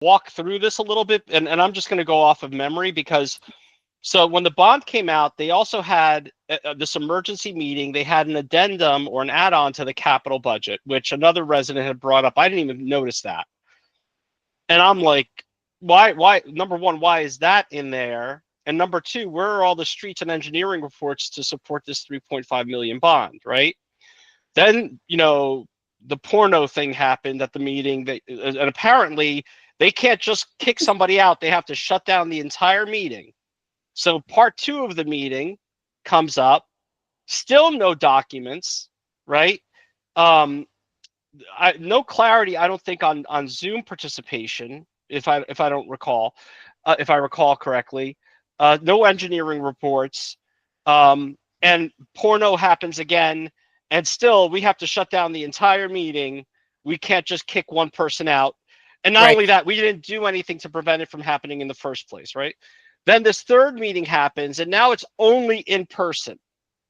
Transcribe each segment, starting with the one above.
walk through this a little bit, and I'm just going to go off of memory because so when the bond came out, they also had this emergency meeting. They had an addendum or an add-on to the capital budget, which another resident had brought up. I didn't even notice that. And I'm like, why, number one, why is that in there? And number two, where are all the streets and engineering reports to support this 3.5 million bond, right? Then, the porno thing happened at the meeting, and apparently they can't just kick somebody out. They have to shut down the entire meeting. So part two of the meeting comes up, still no documents, right? No clarity, I don't think, on Zoom participation, if I recall correctly. No engineering reports, and porno happens again, and still we have to shut down the entire meeting. We can't just kick one person out. And not only that, we didn't do anything to prevent it from happening in the first place, right? Then this third meeting happens, and now it's only in person.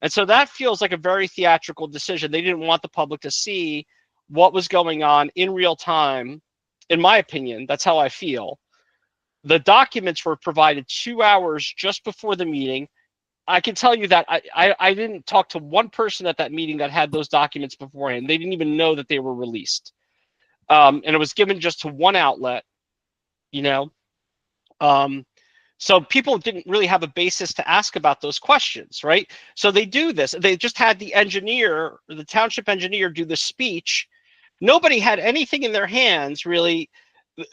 And so that feels like a very theatrical decision. They didn't want the public to see what was going on in real time, in my opinion. That's how I feel. The documents were provided 2 hours just before the meeting. I can tell you that I didn't talk to one person at that meeting that had those documents beforehand. They didn't even know that they were released. And it was given just to one outlet, So people didn't really have a basis to ask about those questions, right? So they do this. They just had the engineer, the township engineer, do the speech. Nobody had anything in their hands, really,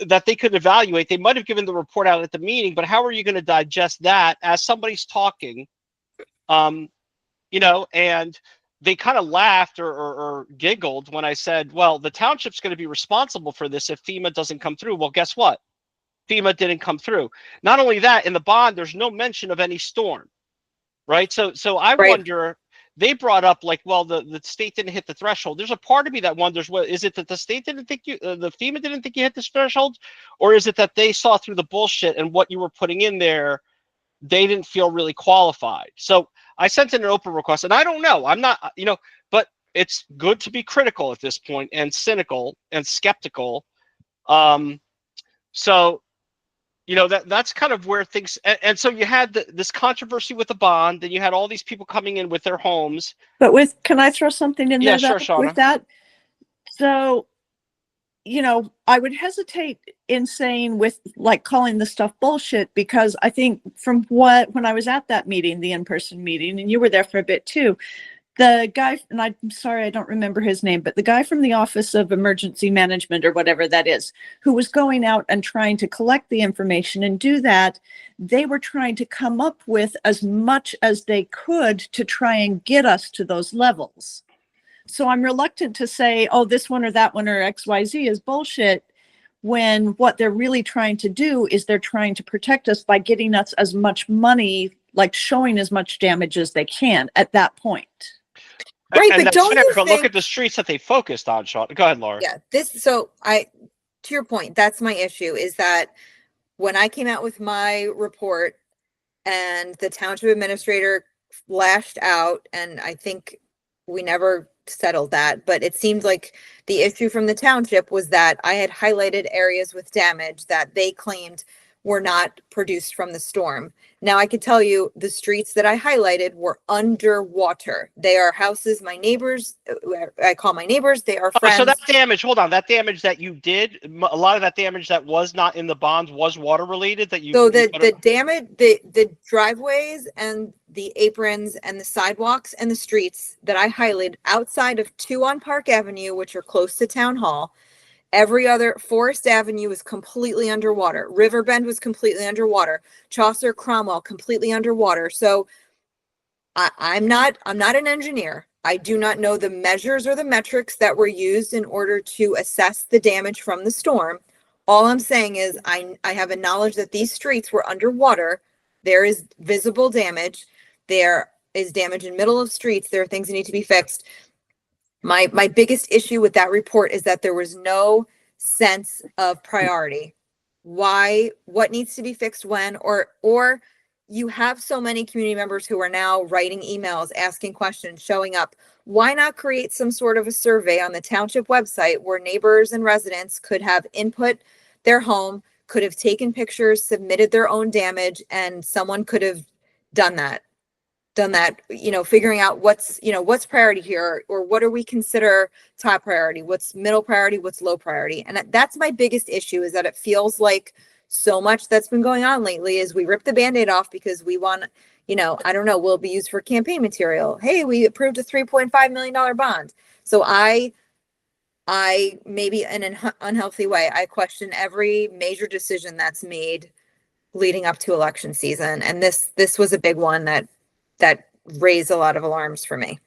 that they could evaluate. They might have given the report out at the meeting, but how are you going to digest that as somebody's talking? And they kind of laughed or giggled when I said, well, the township's going to be responsible for this if FEMA doesn't come through. Well, guess what? FEMA didn't come through. Not only that, in the bond, there's no mention of any storm, right? So I wonder, they brought up like, well, the state didn't hit the threshold. There's a part of me that wonders, what is it that the state didn't think the FEMA didn't think you hit this threshold? Or is it that they saw through the bullshit and what you were putting in there, they didn't feel really qualified? So I sent in an OPRA request, and I don't know. I'm not, but it's good to be critical at this point and cynical and skeptical. So, that's kind of where things, and so you had this controversy with the bond, then you had all these people coming in with their homes. But can I throw something in there sure, Shauna. with that? So, I would hesitate in saying with like calling the stuff bullshit, because I think when I was at that meeting, the in-person meeting, and you were there for a bit too, the guy, and I'm sorry, I don't remember his name, but the guy from the Office of Emergency Management or whatever that is, who was going out and trying to collect the information and do that, they were trying to come up with as much as they could to try and get us to those levels. So I'm reluctant to say, oh, this one or that one or XYZ is bullshit, when what they're really trying to do is they're trying to protect us by getting us as much money, like showing as much damage as they can at that point. Right, but don't you think, look at the streets that they focused on, Sean. Go ahead, Laura. Yeah, to your point, that's my issue, is that when I came out with my report and the township administrator lashed out, and I think we never settled that, but it seemed like the issue from the township was that I had highlighted areas with damage that they claimed were not produced from the storm. Now, I could tell you the streets that I highlighted were underwater. They are houses, my neighbors, I call my neighbors, they are friends. So that damage, hold on, that damage that you did, a lot of that damage that was not in the bonds was water related that you... So the damage, the driveways and the aprons and the sidewalks and the streets that I highlighted outside of 2 on Park Avenue, which are close to Town Hall, every other, Forest Avenue was completely underwater. Riverbend was completely underwater. Chaucer, Cromwell, completely underwater. So I'm not an engineer. I do not know the measures or the metrics that were used in order to assess the damage from the storm. All I'm saying is I have a knowledge that these streets were underwater. There is visible damage. There is damage in middle of streets. There are things that need to be fixed. My biggest issue with that report is that there was no sense of priority. Why, what needs to be fixed when, or you have so many community members who are now writing emails, asking questions, showing up. Why not create some sort of a survey on the township website where neighbors and residents could have input their home, could have taken pictures, submitted their own damage, and someone could have done that, figuring out what's priority here, or what do we consider top priority, what's middle priority, what's low priority. And that's my biggest issue, is that it feels like so much that's been going on lately is we rip the Band-Aid off because we want, I don't know, will it be used for campaign material? Hey, we approved a $3.5 million bond. So I maybe in an unhealthy way, I question every major decision that's made leading up to election season. And this was a big one that raised a lot of alarms for me.